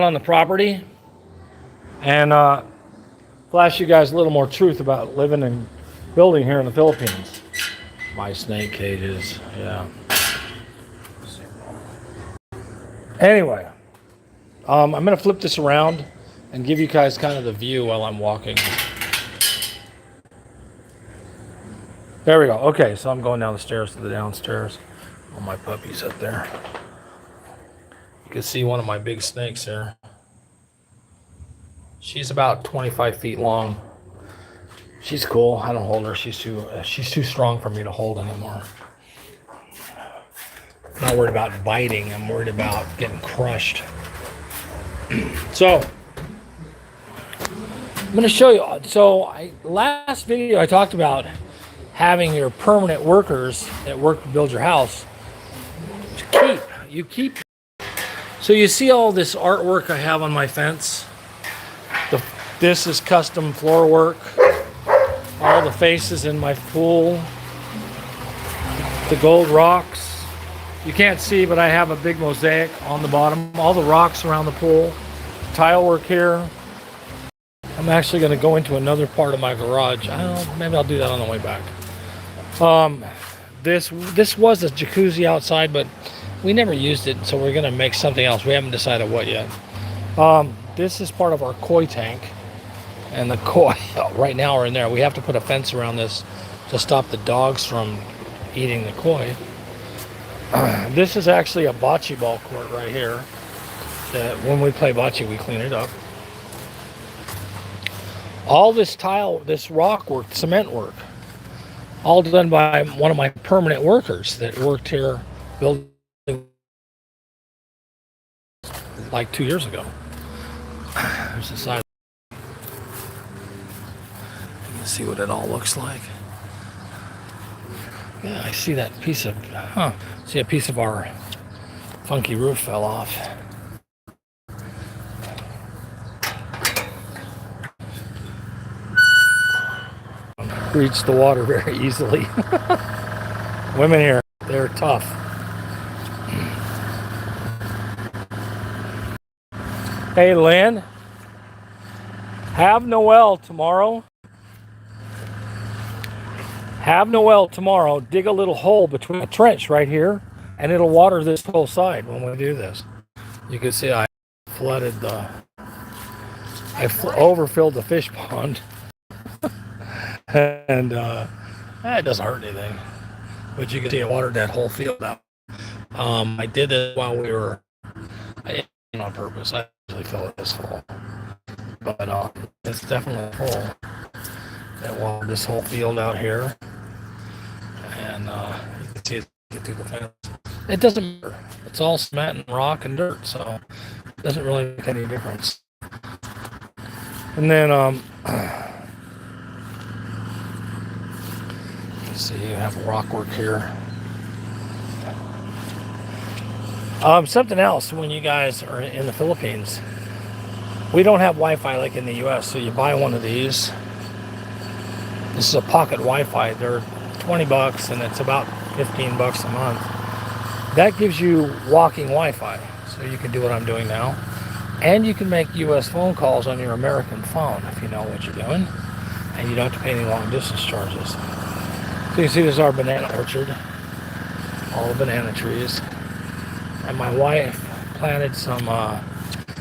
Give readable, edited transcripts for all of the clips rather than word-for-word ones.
on the property and flash you guys a little more truth about living and building here in the Philippines. My snake cages, yeah. Anyway, I'm going to flip this around and give you guys kind of the view while I'm walking. There we go. Okay, so I'm going down the stairs to the downstairs. All my puppies up there. You can see one of my big snakes there. She's about 25 feet long. She's cool. I don't hold her. She's too strong for me to hold anymore. I'm not worried about biting. I'm worried about getting crushed. So I'm going to show you. So last video I talked about having your permanent workers that work to build your house. You keep. So you see all this artwork I have on my fence. This is custom floor work. All the faces in my pool. The gold rocks. You can't see, but I have a big mosaic on the bottom. All the rocks around the pool. Tile work here. I'm actually going to go into another part of my garage. I don't know, maybe I'll do that on the way back. This was a jacuzzi outside, but we never used it, so we're going to make something else. We haven't decided what yet. This is part of our koi tank. And the koi right now are in there. We have to put a fence around this to stop the dogs from eating the koi. This is actually a bocce ball court right here. That when we play bocce, we clean it up. All this tile, this rock work, cement work, all done by one of my permanent workers that worked here building like 2 years ago. There's the side. See what it all looks like. Yeah, I see that piece of, see a piece of our funky roof fell off. Reach the water very easily. Women here, they're tough. Hey, Lynn, have Noel tomorrow. Have Noel tomorrow dig a little hole between a trench right here, and it'll water this whole side when we do this. You can see I overfilled the fish pond. And it doesn't hurt anything. But you can see it watered that whole field out. I did it while we were on purpose. I actually fill it this full. But it's definitely full. It watered this whole field out here. And you can see it get through the fence. It doesn't matter. It's all cement and rock and dirt, so it doesn't really make any difference. And then let's see, you have rock work here. Something else when you guys are in the Philippines, we don't have Wi-Fi like in the US, so you buy one of these. This is a pocket Wi-Fi. They're $20 and it's about $15 a month. That gives you walking Wi-Fi, so you can do what I'm doing now. And you can make US phone calls on your American phone if you know what you're doing. And you don't have to pay any long distance charges. So you see this is our banana orchard. All the banana trees. And my wife planted some,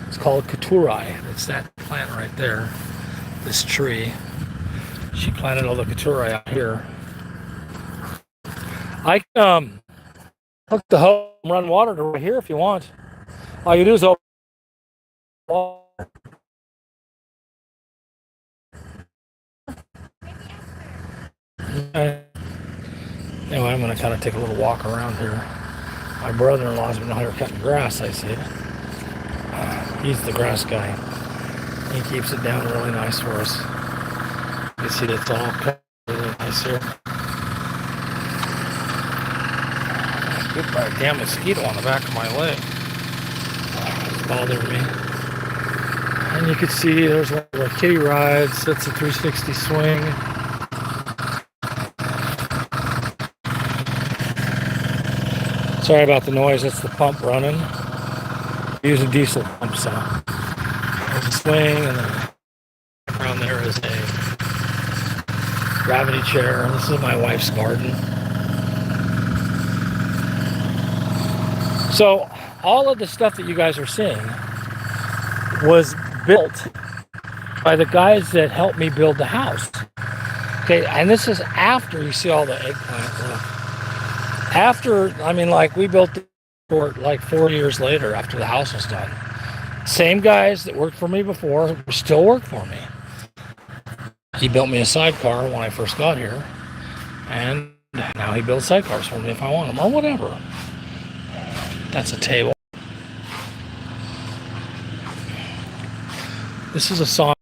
it's called katurai. It's that plant right there. This tree. She planted all the katurai out here. I can hook the hose and run water to right here if you want. All you do is open water. Okay. Anyway, I'm going to kind of take a little walk around here. My brother-in-law's been out here cutting grass, I see. He's the grass guy. He keeps it down really nice for us. You see it's all cut really nice here. Good by a damn mosquito on the back of my leg. It's bothering me. And you can see there's one of the kiddie rides. That's a 360 swing. Sorry about the noise. That's the pump running. use a diesel pump, so there's a swing, and then around there is a gravity chair. This is my wife's garden. So all of the stuff that you guys are seeing was built by the guys that helped me build the house. Okay, and this is after you see all the eggplant stuff. After, I mean, like, we built the fort like 4 years later after the house was done. Same guys that worked for me before still work for me. He built me a sidecar when I first got here, and now he builds sidecars for me if I want them, or whatever. That's a table. This is a sauna.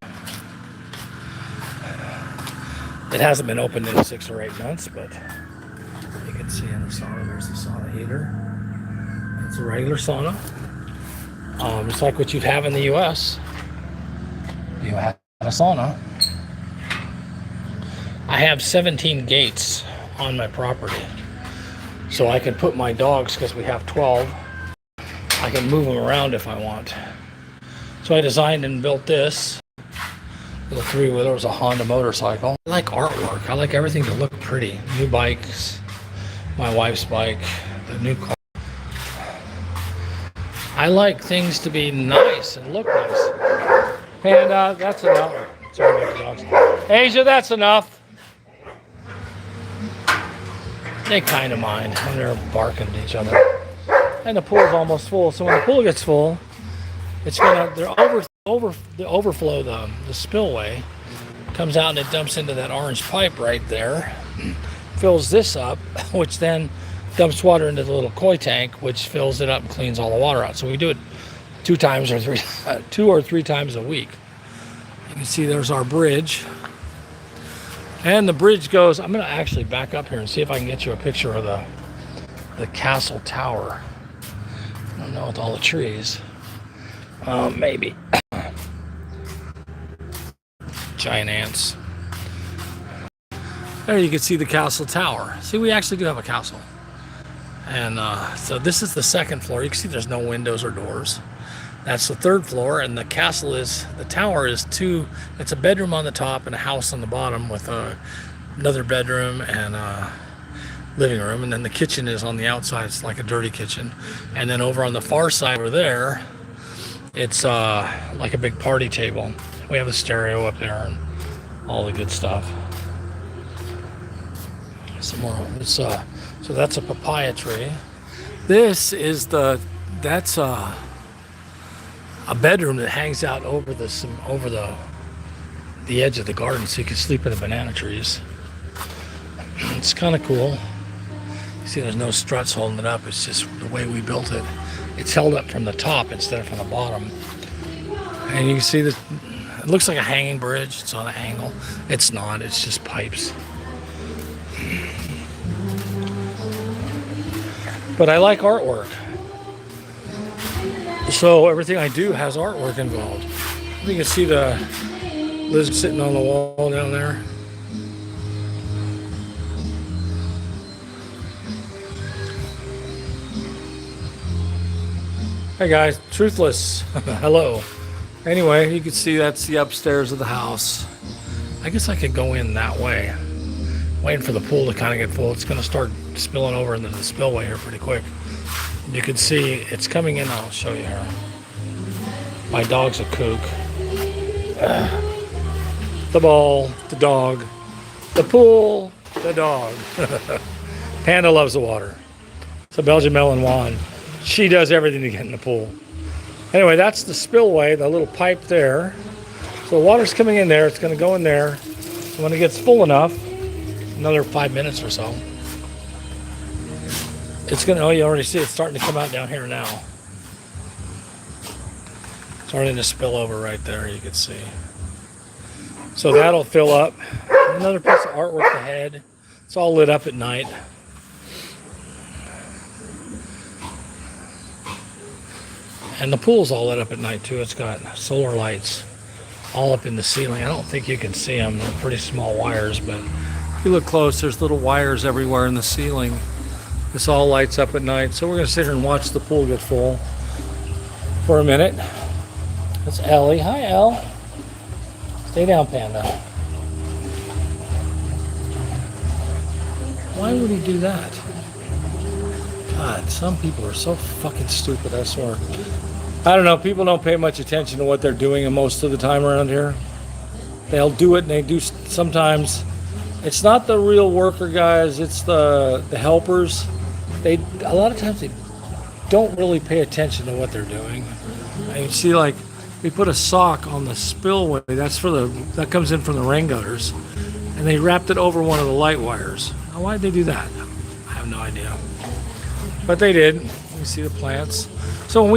It hasn't been opened in 6 or 8 months, but you can see in the sauna, there's the sauna heater. It's a regular sauna. Just like what you'd have in the US. You have a sauna. I have 17 gates on my property. So I can put my dogs, because we have 12, I can move them around if I want. So I designed and built this little three-wheeler. It was a Honda motorcycle. I like artwork. I like everything to look pretty. New bikes, my wife's bike, the new car. I like things to be nice and look nice. And that's enough. Sorry about the dogs. Asia, that's enough. They kind of mind when they're barking at each other. And the pool's almost full, so when the pool gets full, it's gonna the overflow, the spillway comes out and it dumps into that orange pipe right there, fills this up, which then dumps water into the little koi tank, which fills it up and cleans all the water out. So we do it 2 or 3 times a week. You can see there's our bridge. And the bridge goes, I'm going to actually back up here and see if I can get you a picture of the castle tower. I don't know, with all the trees. Maybe. Giant ants. There you can see the castle tower. See, we actually do have a castle. And so this is the 2nd floor. You can see there's no windows or doors. That's the 3rd floor, and the tower is 2, it's a bedroom on the top and a house on the bottom with another bedroom and a living room, and then the kitchen is on the outside. It's like a dirty kitchen. And then over on the far side over there, it's like a big party table. We have a stereo up there and all the good stuff. Some more, so that's a papaya tree. This is that's a bedroom that hangs out over the edge of the garden, so you can sleep in the banana trees. It's kind of cool. You see there's no struts holding it up. It's just the way we built it. It's held up from the top instead of from the bottom. And you can see that it looks like a hanging bridge. It's on an angle. It's not. It's just pipes. But I like artwork. So everything I do has artwork involved. You can see the lizard sitting on the wall down there. Hey guys, Truthless. Hello. Anyway, you can see that's the upstairs of the house. I guess I could go in that way. Waiting for the pool to kind of get full. It's going to start spilling over into the spillway here pretty quick. You can see it's coming in. I'll show you here. My dog's a kook. The ball, the dog, the pool, the dog. Panda loves the water. It's a Belgian Malinois. She does everything to get in the pool. Anyway, that's the spillway, the little pipe there. So the water's coming in there. It's going to go in there. And when it gets full enough, another 5 minutes or so, it's going to, oh, you already see it's starting to come out down here now. Starting to spill over right there, you can see. So that'll fill up. Another piece of artwork ahead. It's all lit up at night. And the pool's all lit up at night too. It's got solar lights all up in the ceiling. I don't think you can see them. They're pretty small wires, but if you look close, there's little wires everywhere in the ceiling. This all lights up at night. So we're going to sit here and watch the pool get full. for a minute. That's Ellie. Hi, Elle. Stay down, Panda. Why would he do that? God, some people are so fucking stupid, I swear. I don't know, people don't pay much attention to what they're doing most of the time around here. They'll do it and they do sometimes. It's not the real worker guys, it's the helpers. A lot of times they don't really pay attention to what they're doing. You see, like, we put a sock on the spillway, that comes in from the rain gutters, and they wrapped it over one of the light wires. Now, why'd they do that? I have no idea. But they did. You see the plants. So when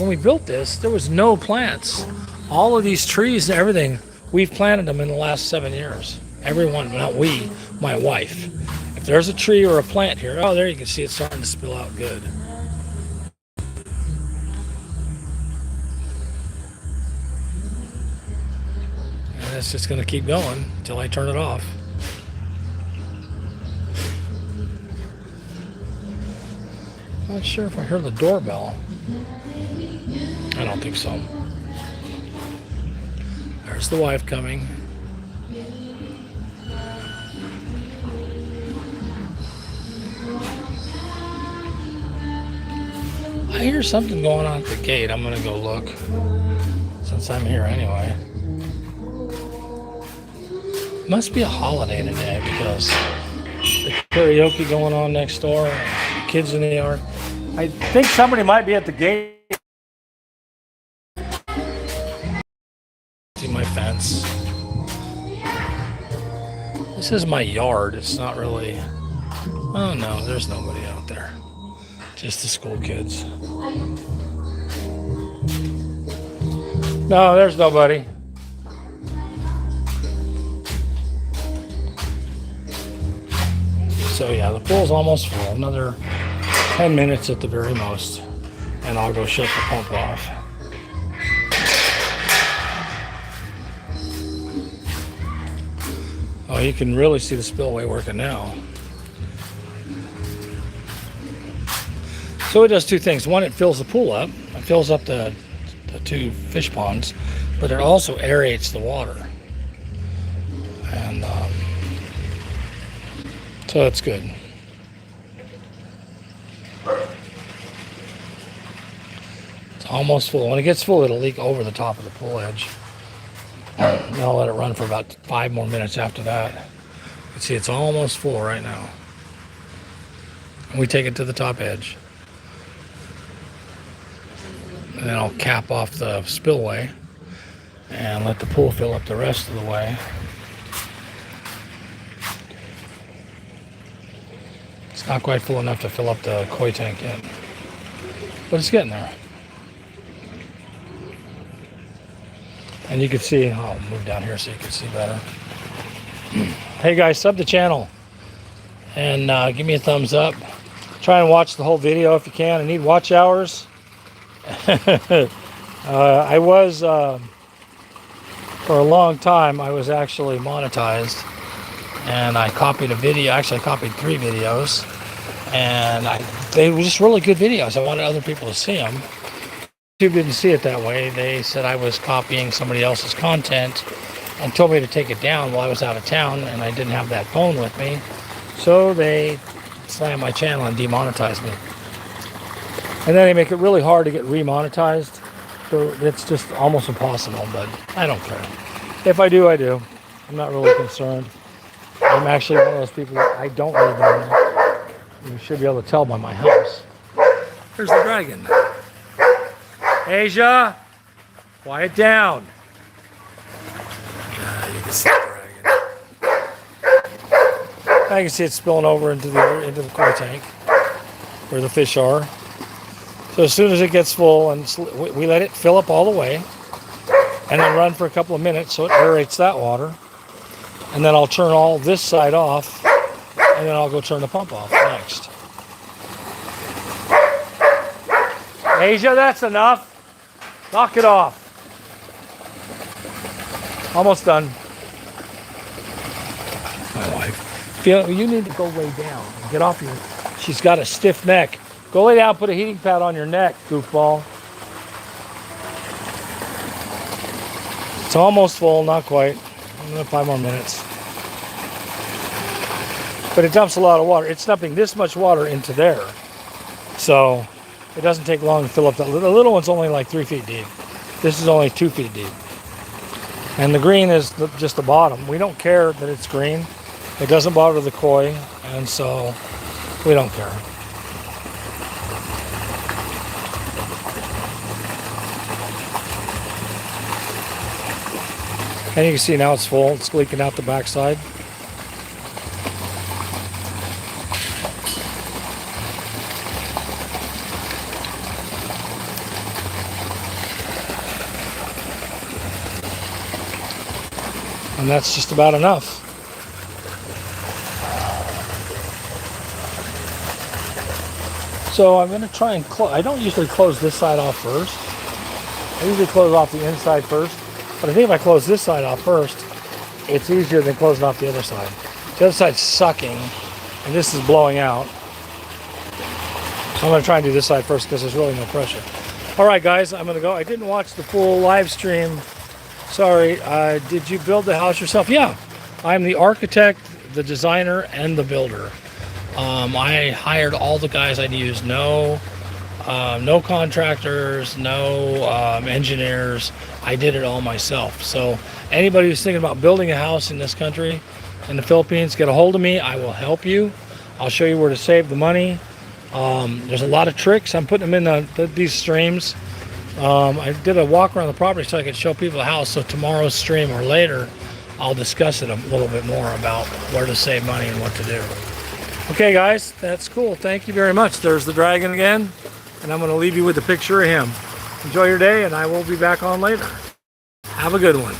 we built this, there was no plants. All of these trees and everything, we've planted them in the last 7 years. Everyone, not we, my wife. If there's a tree or a plant here, oh, there you can see it's starting to spill out good. And it's just going to keep going until I turn it off. Not sure if I heard the doorbell. I don't think so. There's the wife coming. I hear something going on at the gate. I'm gonna go look since I'm here anyway. Must be a holiday today because the karaoke going on next door, kids in the yard. I think somebody might be at the gate. See my fence. This is my yard. It's not really. Oh no, there's nobody out there. Just the school kids. No, there's nobody. So yeah, the pool's almost full. Another 10 minutes at the very most, and I'll go shut the pump off. Oh, you can really see the spillway working now. So it does two things. One, it fills the pool up. It fills up the two fish ponds, but it also aerates the water. And so it's good. It's almost full. When it gets full, it'll leak over the top of the pool edge. And I'll let it run for about 5 more minutes after that. You can see it's almost full right now. And we take it to the top edge. And then I'll cap off the spillway and let the pool fill up the rest of the way. It's not quite full enough to fill up the koi tank yet, but it's getting there. And you can see, I'll move down here so you can see better. Hey guys, sub the channel and give me a thumbs up. Try and watch the whole video if you can. I need watch hours. I was, for a long time, I was actually monetized, and I copied a video. Actually, I copied 3 videos, and they were just really good videos. I wanted other people to see them. YouTube didn't see it that way. They said I was copying somebody else's content and told me to take it down while I was out of town, and I didn't have that phone with me. So they slammed my channel and demonetized me. And then they make it really hard to get remonetized. So it's just almost impossible, but I don't care. If I do, I do. I'm not really concerned. I'm actually one of those people that I don't live in. You should be able to tell by my house. There's the dragon. Asia, quiet down. You can see the dragon. I can see it spilling over into the koi tank where the fish are. So as soon as it gets full, and we let it fill up all the way, and then run for a couple of minutes so it aerates that water. And then I'll turn all this side off, and then I'll go turn the pump off next. Asia, that's enough. Knock it off. Almost done. My wife. You need to go lay down. Get off your... She's got a stiff neck. Go lay down, put a heating pad on your neck, goofball. It's almost full, not quite. 5 more minutes. But it dumps a lot of water. It's dumping this much water into there. So it doesn't take long to fill up. The little one's only like 3 feet deep. This is only 2 feet deep. And the green is just the bottom. We don't care that it's green. It doesn't bother the koi, and so we don't care. And you can see now it's full. It's leaking out the backside. And that's just about enough. So I'm going to try and close. I don't usually close this side off first. I usually close off the inside first. But I think if I close this side off first, it's easier than closing off the other side. The other side's sucking, and this is blowing out. So I'm going to try and do this side first because there's really no pressure. All right, guys, I'm going to go. I didn't watch the full live stream. Sorry. Did you build the house yourself? Yeah. I'm the architect, the designer, and the builder. I hired all the guys I'd use. No contractors, no engineers. I did it all myself. So anybody who's thinking about building a house in this country, in the Philippines, get a hold of me. I will help you. I'll show you where to save the money. There's a lot of tricks. I'm putting them in these streams. I did a walk around the property so I could show people the house. So tomorrow's stream or later, I'll discuss it a little bit more about where to save money and what to do. Okay, guys, that's cool. Thank you very much. There's the dragon again, and I'm going to leave you with a picture of him. Enjoy your day, and I will be back on later. Have a good one.